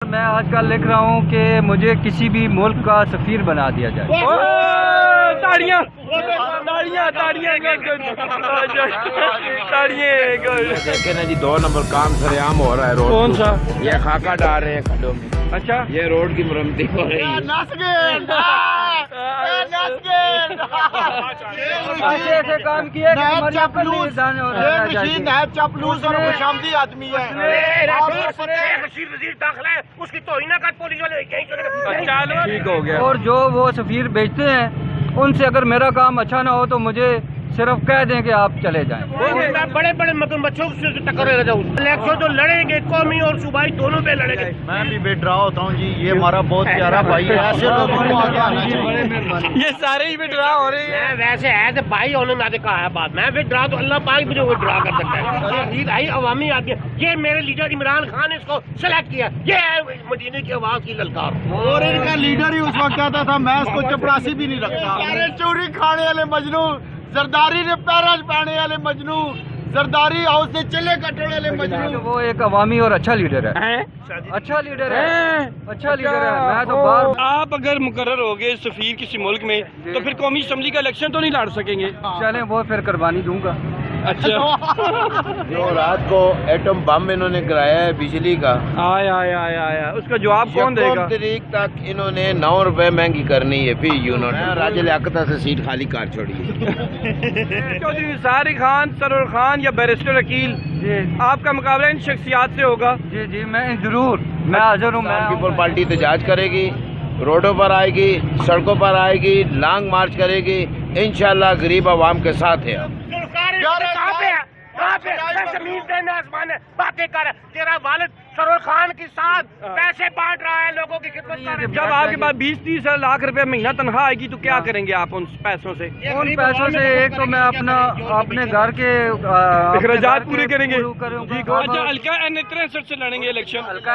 میں آج کل لکھ رہا ہوں کہ مجھے کسی بھی ملک کا سفیر بنا دیا جائے۔ تاڑیاں دیکھیں نا جی 2 نمبر کام سرعام ہو رہا ہے روڈ۔ کون سا؟ یہ خاکہ ڈال رہے ہیں کھڈوں میں۔ اچھا یہ روڈ کی مرمتی ہو رہی ہے۔ ایسے کام کیے کہ ہماری اپنی جان ہو رہا ہے۔ چپلوس اور خوشامدی آدمی ہے۔ وزیر داخلہ ہے اس کی توہین کر پولیس والے ٹھیک ہو گیا۔ اور جو وہ سفیر بھیجتے ہیں ان سے اگر میرا کام اچھا نہ ہو تو مجھے صرف کہہ دیں کہ آپ چلے جائیں۔ بڑے بڑے بچوں سے ٹکر رہ جاؤں الیکشن تو لڑیں گے، قومی اور صوبائی دونوں پہ لڑیں گے۔ میں بھی بے ڈرا ہوتا ہوں جی، یہ ہمارا بہت پیارا بھائی ہے، ایسے لوگوں کو آگے آنا چاہیے۔ یہ سارے ہی ڈرا ہو رہے ہیں۔ ویسے ہے تو بھائی انہوں نے کہا ہے بات، میں بھی ڈرا تو اللہ پاک مجھے وہ ڈرا کر سکتا ہے۔ بھائی عوامی آدمی، یہ میرے لیڈر عمران خان نے اس کو سلیکٹ کیا، یہ ہے مدینے کی عوام کی للکار۔ اور ان کا لیڈر ہی اس وقت کہتا تھا میں اس کو چپراسی بھی نہیں رکھتا۔ سارے چوری کھانے والے مجنو، زرداری نے پیراج پانے والے مجنو، زرداری ہاؤس سے چلے کٹنے والے مجنو۔ وہ ایک عوامی اور اچھا لیڈر ہے، اچھا لیڈر ہے، اچھا لیڈر ہے۔ میں تو بار آپ اگر مقرر ہو گئے سفیر کسی ملک میں تو پھر قومی اسمبلی کا الیکشن تو نہیں لڑ سکیں گے؟ چلیں وہ پھر قربانی دوں گا۔ اچھا جو رات کو ایٹم بم انہوں نے گرایا ہے بجلی کا، آیا اس کا جواب کون دے گا؟ 1 تاریخ تک انہوں نے 9 روپے مہنگی کرنی ہے فی یونٹ۔ راجہ لیاقتہ سے سیٹ خالی کر چھوڑی ہے۔ چودھری نثار خان، سرور خان یا بیرسٹر عقیل، آپ کا مقابلہ ان شخصیات سے ہوگا؟ جی میں ضرور، میں حاضر ہوں۔ میں پیپل پارٹی احتجاج کرے گی، روڈوں پر آئے گی، سڑکوں پر آئے گی، لانگ مارچ کرے گی، انشاءاللہ غریب عوام کے ساتھ ہے۔ زمین دینا آسمان ہے، باتیں کر تیرا والد سرور خان کے ساتھ پیسے بانٹ رہا ہے، لوگوں کی خدمت کر رہا ہے۔ جب آپ کے پاس 20-30 لاکھ روپے مہینہ تنخواہ آئے گی تو کیا کریں گے آپ ان پیسوں سے؟ ان پیسوں سے ایک تو میں اپنے گھر کے اخراجات پورے کریں گے۔ اچھا، حلقہ N63 سے لڑیں گے الیکشن؟ حلقہ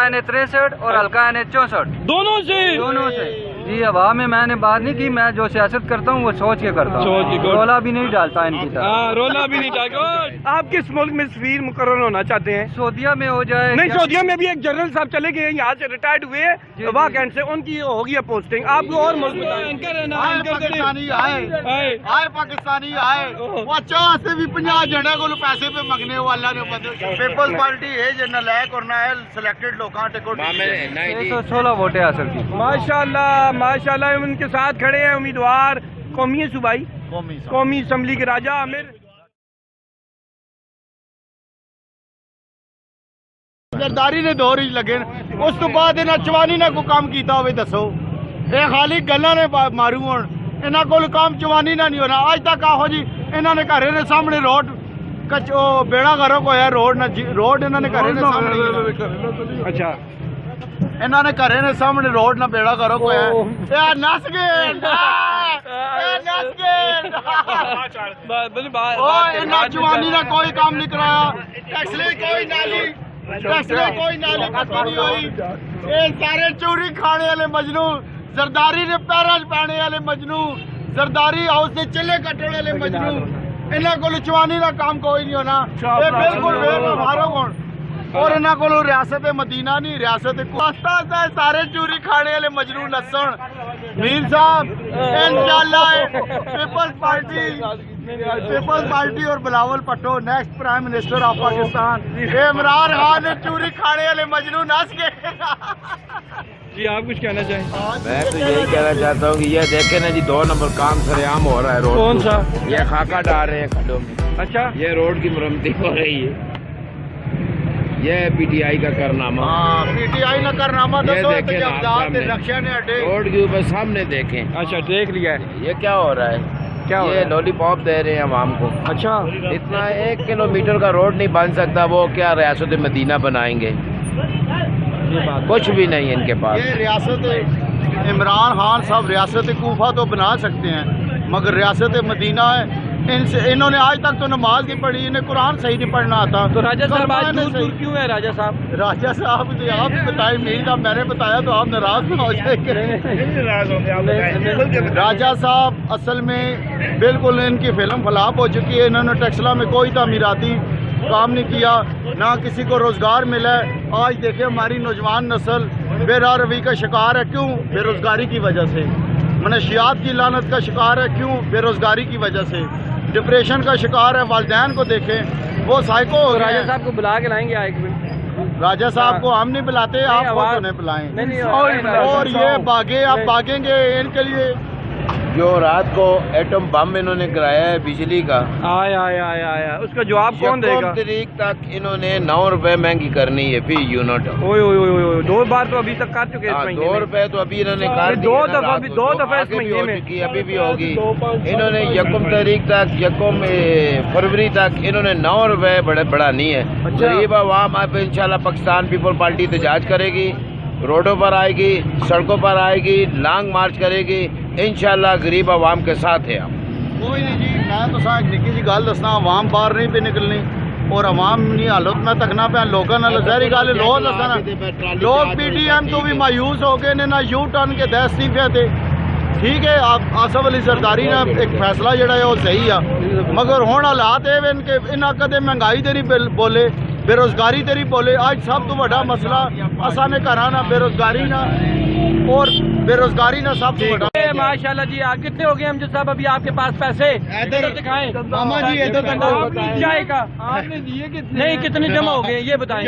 N63 اور حلقہ N64 دونوں سے؟ دونوں سے جی۔ عوام میں نے بات نہیں کی، میں جو سیاست کرتا ہوں وہ سوچ کے کرتا سوچ کے ہوں، رولا بھی نہیں ڈالتا ان کی طرح۔ رولا بھی نہیں ڈالتا۔ آپ کس ملک میں سفیر مقرر ہونا چاہتے ہیں؟ سعودیہ میں ہو جائے۔ نہیں، سعودیہ میں بھی ایک جنرل صاحب چلے گئے یہاں سے ریٹائرڈ ہوئے واہ کینٹ سے، ان کی ہوگی پوسٹنگ۔ آپ کو اور ملک پاکستانی آئے پاکستانی آئے، وہ 50 سے بھی 50 جنے کو پیسے پہ منگنے وہ اللہ نے بدل۔ پیپلز پارٹی ہے جو نالائق اور نائل سلیکٹڈ لوگاں ٹکٹ 116 ووٹیں حاصل کی۔ ماشاءاللہ ماشاءاللہ، ان کے ساتھ کھڑے ہیں امیدوار قومی صوبائی قومی اسمبلی کے راجہ عامر۔ زرداری نے دور ہی لگے، اس تو بعد انہاں چوانی نے کوئی کام کیتا ہوئے دسو؟ یہ خالی گلاں نے مارو ہون، انہاں کول کام چوانی نہ نہیں ہونا۔ اج تک آہو جی انہاں نے گھرے نے سامنے روڈ بیڑا گھروں کو ہے، روڈ انہاں نے گھرے نے سامنے۔ اچھا، انہاں نے گھرے نے سامنے روڈ نہ بیڑا گھروں کو ہے۔ اے نس گئے، نس گئے۔ انہاں چوانی نے کوئی کام نہیں کرایا، ٹیکس لے کوئی نالی کوئی نالی نہیں ہوئی۔ یہ سارے چوری کھانے والے مجنو، زرداری نے پیراج پانے والے مجنو، زرداری ہاؤس سے چلے کٹنے والے مجنو، انہاں کو چوانی کا کام کوئی نہیں ہونا۔ یہ بالکل مارو کون، اور انہاں کو ریاست مدینہ نہیں، ریاست سارے چوری کھانے والے مجنو لسن۔ میر صاحب انشاءاللہ پیپلز پارٹی اور Bilawal Bhutto next prime minister of Pakistan. Imran Khan نے چوری کھانے والے مجنو نس گئے۔ جی آپ کچھ کہنا چاہیں؟ میں تو یہی کہنا چاہتا ہوں کہ یہ دیکھیں نا جی 2 نمبر کام سرعام ہو رہا ہے روڈ۔ کون سا؟ یہ خاکہ ڈال رہے ہیں کھڈوں میں۔ اچھا، یہ روڈ کی مرمتی ہو رہی ہے۔ یہ PTI کا کارنامہ، PTI نہ کرنامہ یہ دسو، دیکھیں نا آپ سامنے، رکشے نے اڈے روڈ کے اوپر سامنے دیکھیں اچھا دیکھ لیا ہے، یہ کیا ہو رہا ہے۔ کیا ہو رہا یہ ہے؟ لولی پاپ دے رہے ہیں عوام کو۔ اچھا، اتنا 1 کلومیٹر کا روڈ نہیں بن سکتا، وہ کیا ریاست مدینہ بنائیں گے؟ کچھ بھی نہیں ان کے پاس۔ یہ ریاست عمران خان صاحب ریاست کوفہ تو بنا سکتے ہیں، مگر ریاست مدینہ ہے انہوں نے آج تک تو نماز نہیں پڑھی، انہیں قرآن صحیح نہیں پڑھنا آتا۔ تو راجہ صاحب آج دور کیوں ہے راجہ صاحب؟ راجہ صاحب نے آپ بتائیں، نہیں تھا میں نے بتایا تو آپ ناراض نہ ہو جائیں گے۔ راجہ صاحب اصل میں بالکل ان کی فلم فلاپ ہو چکی ہے، انہوں نے ٹیکسلا میں کوئی تعمیراتی کام نہیں کیا، نہ کسی کو روزگار ملا ہے۔ آج دیکھیں ہماری نوجوان نسل بے راہ روی کا شکار ہے، کیوں؟ بے روزگاری کی وجہ سے۔ منشیات کی لعنت کا شکار ہے، کیوں؟ بے روزگاری کی وجہ سے۔ ڈپریشن کا شکار ہے، والدین کو دیکھیں وہ سائیکو ہو گئے ہیں۔ صاحب کو بلا کے لائیں گے ایک منٹ۔ راجہ صاحب کو ہم نہیں بلاتے، آپ خود انہیں بلائیں۔ اور یہ بھاگے، آپ بھاگیں گے ان کے لیے؟ جو رات کو ایٹم بم انہوں نے کرایا ہے بجلی کا، آیا اس کا جواب کون دے گا؟ 1 تاریخ تک انہوں نے 9 روپے مہنگی کرنی ہے فی یونٹ۔ اوئے 2 بار تو ابھی تک کر چکے اس مہینے 2 میں۔ روپے تو ابھی انہوں نے کر دی، 2 دفعہ بھی 2 دفعہ اس مہینے میں ابھی بھی ہوگی۔ انہوں نے 1 تاریخ تک 1 فروری تک انہوں نے 9 روپے بڑھانی ہے۔ غریب عوام آپ انشاءاللہ پاکستان پیپل پارٹی احتجاج کرے گی، روڈوں پر آئے گی، سڑکوں پر آئے گی، لانگ مارچ کرے گی، انشاءاللہ غریب عوام کے ساتھ ہے ہم۔ کوئی نہیں جی، میں تو ایک نکی جی گل دسنا، عوام باہر نہیں پہ نکلنی اور عوام نہیں حالت میں تکنا پہ لوگوں نے ظاہری گل لوگ دسنا۔ لوگ پی ٹی ایم تو بھی مایوس ہو گئے نے، نہ یو ٹرن کے دس نہیں پہ تھے۔ ٹھیک ہے، آپ آصف علی زرداری نے ایک فیصلہ جڑا ہے وہ صحیح ہے، مگر ہوں حالات ہے کہ انہاں کدے مہنگائی دے نہیں بولے، بے روزگاری تے نہیں بولے۔ آج سب تو بڑا مسئلہ اساں نے گھراں نہ بے روزگاری نہ، اور بے روزگاری نہ سب تو بڑا۔ ماشاءاللہ جی، آپ کتنے ہو گئے امجد صاحب ابھی آپ کے پاس پیسے؟ ادھر دکھائیں ماما جی، ادھر چائے کا نہیں کتنے جمع ہو گئے یہ بتائیں،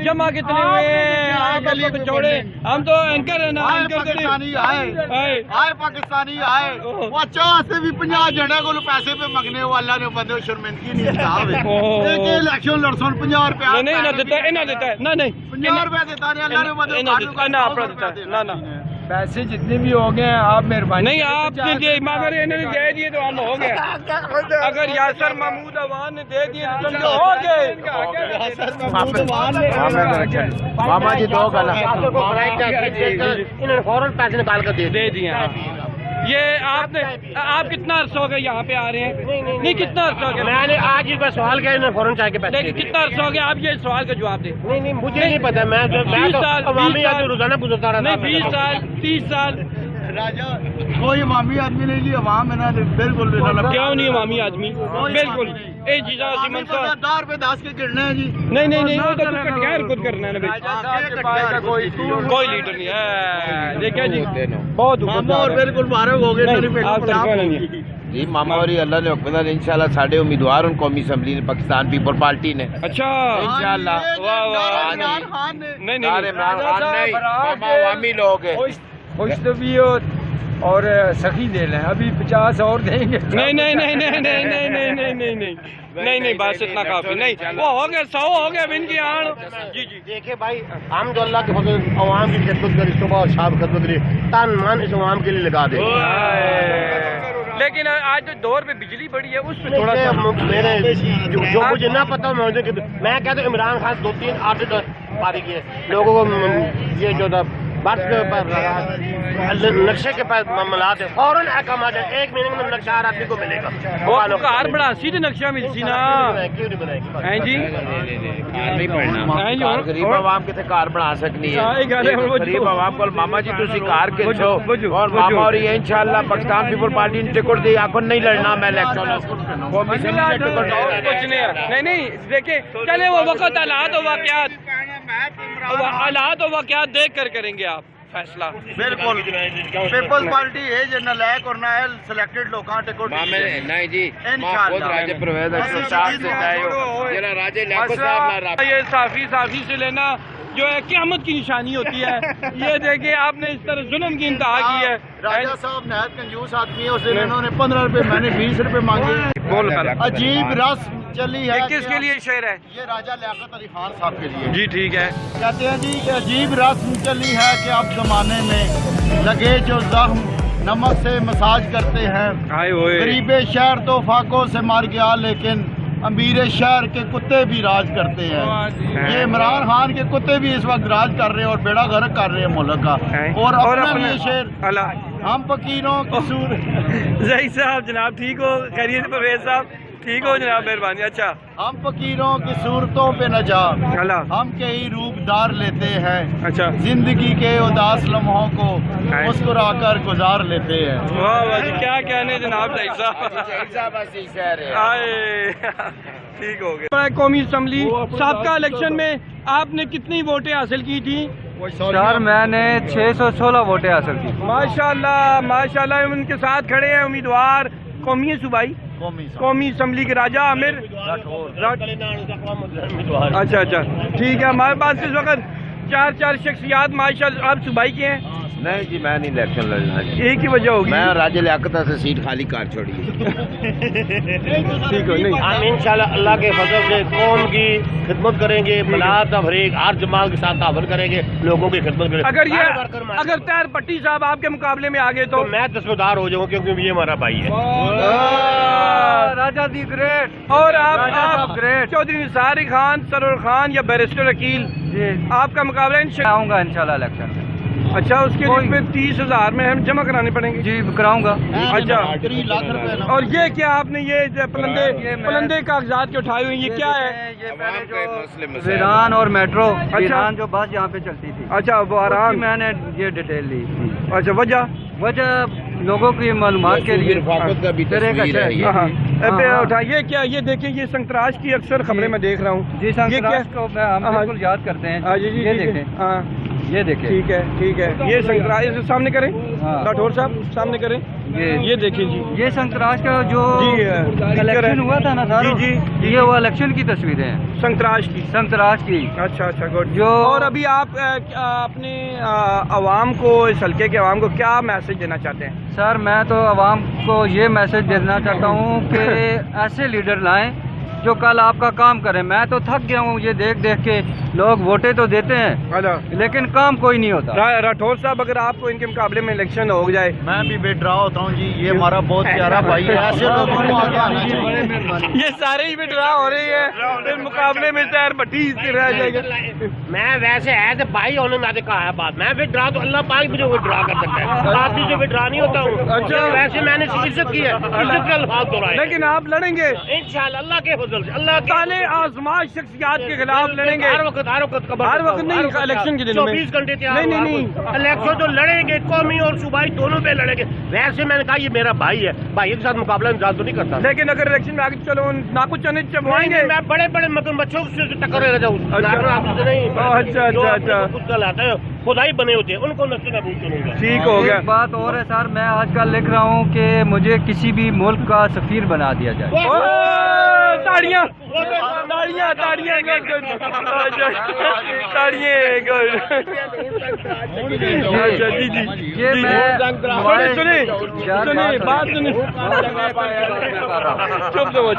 جمع کتنے ہوئے؟ آپ تو چھوڑے، ہم تو اینکر ہیں نا، پاکستانی آئے پاکستانی آئے وہ 50 سے بھی 50 جڑے کو پیسے پہ منگنے وہ اللہ نے بندے شرمندگی نہیں دیتا۔ الیکشن لڑسوں 50 روپیہ نہیں نہ دیتا ہے، نہ دیتا ہے، نہ نہیں 50 روپیہ دیتا نہیں اللہ نے بندے اپنا دیتا ہے، نہ پیسے جتنے بھی ہو گئے ہیں آپ مہربانی نہیں آپ نے دے، مگر انہوں نے دے دیے تو ہم ہو گئے۔ اگر یاسر محمود عوان نے دے دیے تو سمجھو ہو گئے۔ ماما جی 2 گلا انہوں نے فوراً پیسے نکال کر دے دیے۔ یہ آپ کتنا عرصہ ہو گیا یہاں پہ آ رہے ہیں؟ نہیں کتنا عرصہ ہو گیا؟ میں نے آج ہی بس سوال کیا، انہوں نے فوراً چاہ کے پیسے لیکن کتنا عرصہ ہو گیا؟ آپ یہ سوال کا جواب دیں۔ نہیں مجھے نہیں پتا، میں عوامی آدمی روزانہ گزرتا رہا۔ نہیں 20 سال 30 سال راجہ کوئی عوامی آدمی نہیں جی، عوام ہے نا بالکل۔ کیوں نہیں عوامی آدمی؟ بالکل اے جیجا سیمن صاحب 10 روپے 10 کے گرنے ہیں جی۔ نہیں وہ تو کٹ گیا خود کرنا ہے نا، کوئی لیڈر نہیں ہے۔ دیکھیں جی بہت اور بالکل فارغ ہو گئے۔ جی ماما اور اللہ نے حکم دیا انشاءاللہ ساڈے امیدوار ان قومی اسمبلی نے پاکستان پیپل پارٹی نے اچھا انشاءاللہ نہیں عمران خان نہیں، ماما عوامی لوگ ہیں۔ خوش طبیعت اور سخی دل ہیں، ابھی 50 اور دیں گے۔ نہیں بس اتنا کافی نہیں، وہ ہو گئے 100 ہو گئے بن کی آن۔ جی دیکھیں بھائی، ہم تو اللہ کے فضل عوام کی خدمت کری، صبح اور شام خدمت کری، تن من اس عوام کے لیے لگا دے۔ لیکن آج جو دور پہ بجلی بڑی ہے اس پہ تھوڑا سا جو مجھے نہ پتا میں کہتا ہوں عمران خان 2-3 آرڈر پاری کیے لوگوں کو، یہ جو تھا برف کے اوپر نقشے کے پاس معاملات ہے، فوراً احکام آ جائے، 1 مہینے میں نقشہ ہر آدمی کو ملے گا۔ وہ کار بڑا سیدھے نقشہ ملسی نا ہیں جی، غریب عوام کتے کار بنا سکنی ہے، غریب عوام کو ماما جی تسی کار کے چھو، اور ماما اور یہ انشاءاللہ پاکستان پیپل پارٹی نے ٹکٹ دی، آخر نہیں لڑنا میں الیکشن قومی اسمبلی نے ٹکٹ دیا۔ نہیں دیکھیں چلے وہ وقت حالات و واقعات دیکھ کر کریں گے آپ فیصلہ۔ بالکل پیپلز پارٹی ہے جو نالائق اور نائل سلیکٹڈ لوگاں ٹکٹ نہیں جی، خود راجہ پرویز اکثر صاحب سے چاہے ہو جنہا راجہ لیاقت صاحب نہ رابطہ، یہ صافی سے لینا جو ہے قیامت کی نشانی ہوتی ہے۔ یہ دیکھیں آپ نے اس طرح ظلم کی انتہا کی ہے۔ راجہ صاحب نہایت کنجوس آدمی ہے، اس دن انہوں نے 15 روپے، میں نے 20 روپے مانگے۔ عجیب رسم چلی ہے۔ کس کے لیے شعر ہے؟ یہ راجہ لیاقت علی خان صاحب کے لیے۔ جی ٹھیک ہے۔ کہتے ہیں جی کہ عجیب رسم چلی ہے کہ اب زمانے میں لگے جو زخم نمک سے مساج کرتے ہیں، غریب شہر تو فاقوں سے مار گیا لیکن امیر شہر کے کتے بھی راج کرتے ہیں۔ یہ عمران خان کے کتے بھی اس وقت راج کر رہے ہیں اور بیڑا غرق کر رہے ہیں ملک کا۔ اور اپنا یہ شعر ہم فقیروں کی ظہیر صاحب جناب ٹھیک ہو؟ خیریت پرویز صاحب ٹھیک ہو جناب؟ مہربانی۔ اچھا ہم فقیروں کی صورتوں پہ نہ جا، ہم کئی روپ دار لیتے ہیں، اچھا زندگی کے اداس لمحوں کو مسکرا کر گزار لیتے ہیں۔ واہ واہ جی کیا کہنے جناب ظہیر صاحب۔ صاحب ایسی شہر ہے۔ ٹھیک ہو گیا. قومی اسمبلی سابقہ الیکشن میں آپ نے کتنی ووٹیں حاصل کی تھی؟ سر میں نے 616 ووٹیں حاصل کی. ماشاءاللہ ماشاءاللہ. ان کے ساتھ کھڑے ہیں امیدوار قومی صوبائی قومی اسمبلی کے راجہ عامر. اچھا اچھا ٹھیک ہے. ہمارے پاس اس وقت چار شخصیات ماشاءاللہ. آپ صوبائی کے ہیں؟ نہیں جی میں نہیں الیکشن لڑنا جی. ایک ہی وجہ ہوگی. میں راجہ لیاقت سے سیٹ خالی کر چھوڑی. ٹھیک ہے. نہیں ہم انشاءاللہ اللہ کے فضل سے قوم کی خدمت کریں گے, بلا تفریق ہر جماعت کے ساتھ تعاون کریں گے, لوگوں کی خدمت کریں گے. اگر طاہر پٹی صاحب آپ کے مقابلے میں آگے تو میں دستبردار ہو جاؤں کیونکہ یہ ہمارا بھائی ہے. راجہ دی گریٹ. اور آپ چودھری نثار خان, سرور خان یا بیرسٹر عقیل, آپ کا مقابلہ آؤں گا انشاءاللہ الیکشن میں. اچھا اس کے لیے 30,000 میں ہم جمع کرانے پڑیں گے؟ جی کراؤں گا. اچھا. اور یہ کیا آپ نے یہ پلندے کاغذات کے اٹھائے ہوئے, یہ کیا ہے؟ یہ پہلے جو ویران اور میٹرو ویران جو بس یہاں پہ چلتی تھی. اچھا وہ آرام. میں نے یہ ڈیٹیل لی. اچھا وجہ لوگوں کی معلومات کے لیے. یہ کیا, یہ دیکھیں یہ سنتراش کی اکثر خبریں میں دیکھ رہا ہوں. جی سنتراش کو ہم بالکل یاد کرتے ہیں. یہ دیکھیں, یہ دیکھیں. ٹھیک ہے ٹھیک ہے. یہ سنتراش سامنے کریں راٹھور صاحب, سامنے کریں. یہ دیکھیں جی, یہ سنتراش کا جو الیکشن ہوا تھا نا سر, جی یہ وہ الیکشن کی تصویریں ہیں سنتراش کی. اچھا اچھا گڈ. جو اور ابھی آپ اپنے عوام کو, اس حلقے کے عوام کو کیا میسج دینا چاہتے ہیں؟ سر میں تو عوام کو یہ میسج دینا چاہتا ہوں کہ ایسے لیڈر لائیں جو کل آپ کا کام کریں. میں تو تھک گیا ہوں یہ دیکھ کے. لوگ ووٹیں تو دیتے ہیں لیکن کام کوئی نہیں ہوتا. راٹھور صاحب اگر آپ کو ان کے مقابلے میں الیکشن ہو جائے؟ میں بھی بے ڈرا ہوتا ہوں جی, یہ ہمارا بہت پیارا بھائی ہے. ایسے لوگوں کو آگے آنا چاہیے. یہ سارے ہی ڈرا ہو رہی ہے, پھر مقابلے میں طاہر پٹی رہ جائے گا. میں ویسے ہے تو بھائی ہونے نہ کہا ہے بات. میں بھی ڈرا تو اللہ پاک مجھے وہ ڈرا کر سکتا ہے, آپ سے بھی ڈرا نہیں ہوتا ہوں. ویسے میں نے عزت کی ہے, عزت کے الفاظ دہرائے. لیکن آپ لڑیں گے انشاءاللہ اللہ کے فضل سے. اللہ تعالی آزمائش شخصیات کے خلاف لڑیں گے. ہر وقت نہیں, الیکشن کے دنوں میں 24 گھنٹے تیار. نہیں الیکشن تو لڑیں گے, قومی اور صوبائی دونوں پہ لڑیں گے. ویسے میں نے کہا یہ میرا بھائی ہے, بھائی کے ساتھ مقابلہ انجام تو نہیں کرتا. لیکن اگر الیکشن میں آگے چلو نہ کچھ چبوائیں گے. میں بڑے بڑے مگر بچوں سے ٹکر رہ جاؤں. اچھا کچھ چل آتا ہے, خدائی بنے ہوتے ہیں, ان کو نسل ابھی چلوں گا. ٹھیک ہو گیا. ایک بات اور ہے سر, میں آج کل لکھ رہا ہوں کہ مجھے کسی بھی ملک کا سفیر بنا دیا جائے. تاڑیاں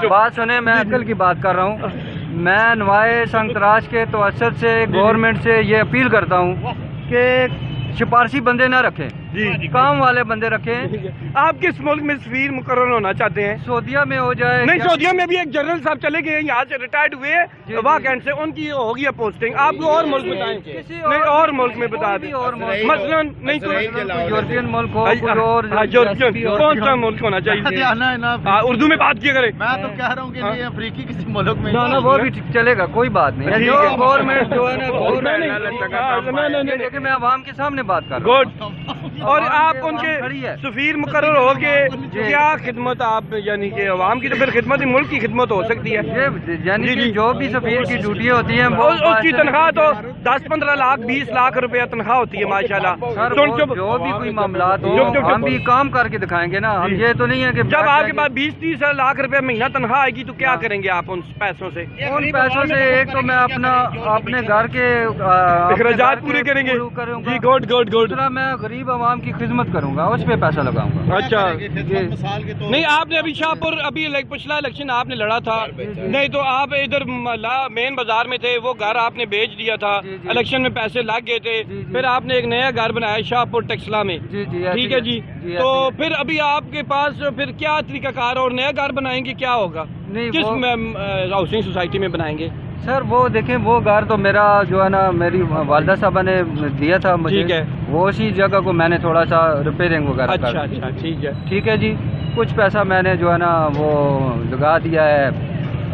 بات سنیں, میں عقل کی بات کر رہا ہوں. میں نوائے سنتراش کے توسط سے گورنمنٹ سے یہ اپیل کرتا ہوں کہ سپارسی بندے نہ رکھیں, کام والے بندے رکھیں. آپ کس ملک میں سفیر مقرر ہونا چاہتے ہیں؟ سعودیہ میں ہو جائے. نہیں, سعودیہ میں بھی ایک جنرل صاحب چلے گئے یہاں سے, ریٹائرڈ ہوئے واہ کینٹ سے, ان کی ہوگی پوسٹنگ. آپ کو اور ملک بتائیں, نہیں اور ملک میں بتا دیں. مثلاً نہیں تو یورپین ملک ہو, یورپین کون سا ملک ہونا چاہیے؟ اردو میں بات کیا کریں. میں تو کہہ رہا ہوں کہ افریقی کسی ملک میں وہ بھی چلے گا, کوئی بات نہیں. گورنمنٹ جو ہے نا, میں عوام کے سامنے بات کر رہا ہوں. اور آپ ان کے سفیر مقرر ہو کے کیا خدمت آپ, یعنی کہ عوام کی تو پھر خدمت ہی ملک کی خدمت ہو سکتی ہے. یعنی کہ جو بھی سفیر کی ڈیوٹی ہوتی ہے اس کی تنخواہ تو 10-15 لاکھ 20 لاکھ روپیہ تنخواہ ہوتی ہے ماشاءاللہ. جو بھی کوئی معاملات ہو ہم بھی کام کر کے دکھائیں گے نا. ہم یہ تو نہیں ہے کہ جب آپ کے پاس 20-30 لاکھ روپیہ مہینہ تنخواہ آئے گی تو کیا کریں گے آپ ان پیسوں سے؟ ان پیسوں سے ایک تو میں اپنے گھر کے اخراجات پورے کریں گے. جی گڈ. دوسرا میں غریب عوام کی خدمت کروں گا, اس پہ پیسہ لگاؤں گا. اچھا نہیں, آپ نے ابھی شاہپور ابھی پچھلا الیکشن آپ نے لڑا تھا, نہیں تو آپ ادھر مین بازار میں تھے, وہ گھر آپ نے بیچ دیا تھا, الیکشن میں پیسے لگ گئے تھے, پھر آپ نے ایک نیا گھر بنایا شاہپور ٹیکسلا میں. ٹھیک ہے جی, تو پھر ابھی آپ کے پاس پھر کیا طریقہ کار, اور نیا گھر بنائیں گے کیا ہوگا, کس ہاؤسنگ سوسائٹی میں بنائیں گے؟ سر وہ دیکھیں, وہ گھر تو میرا جو ہے نا میری والدہ صاحبہ نے دیا تھا مجھے. ٹھیک ہے. وہ اسی جگہ کو میں نے تھوڑا سا ریپیئرنگ وغیرہ اچھا ٹھیک ہے جی. کچھ پیسہ میں نے جو ہے نا وہ لگا دیا ہے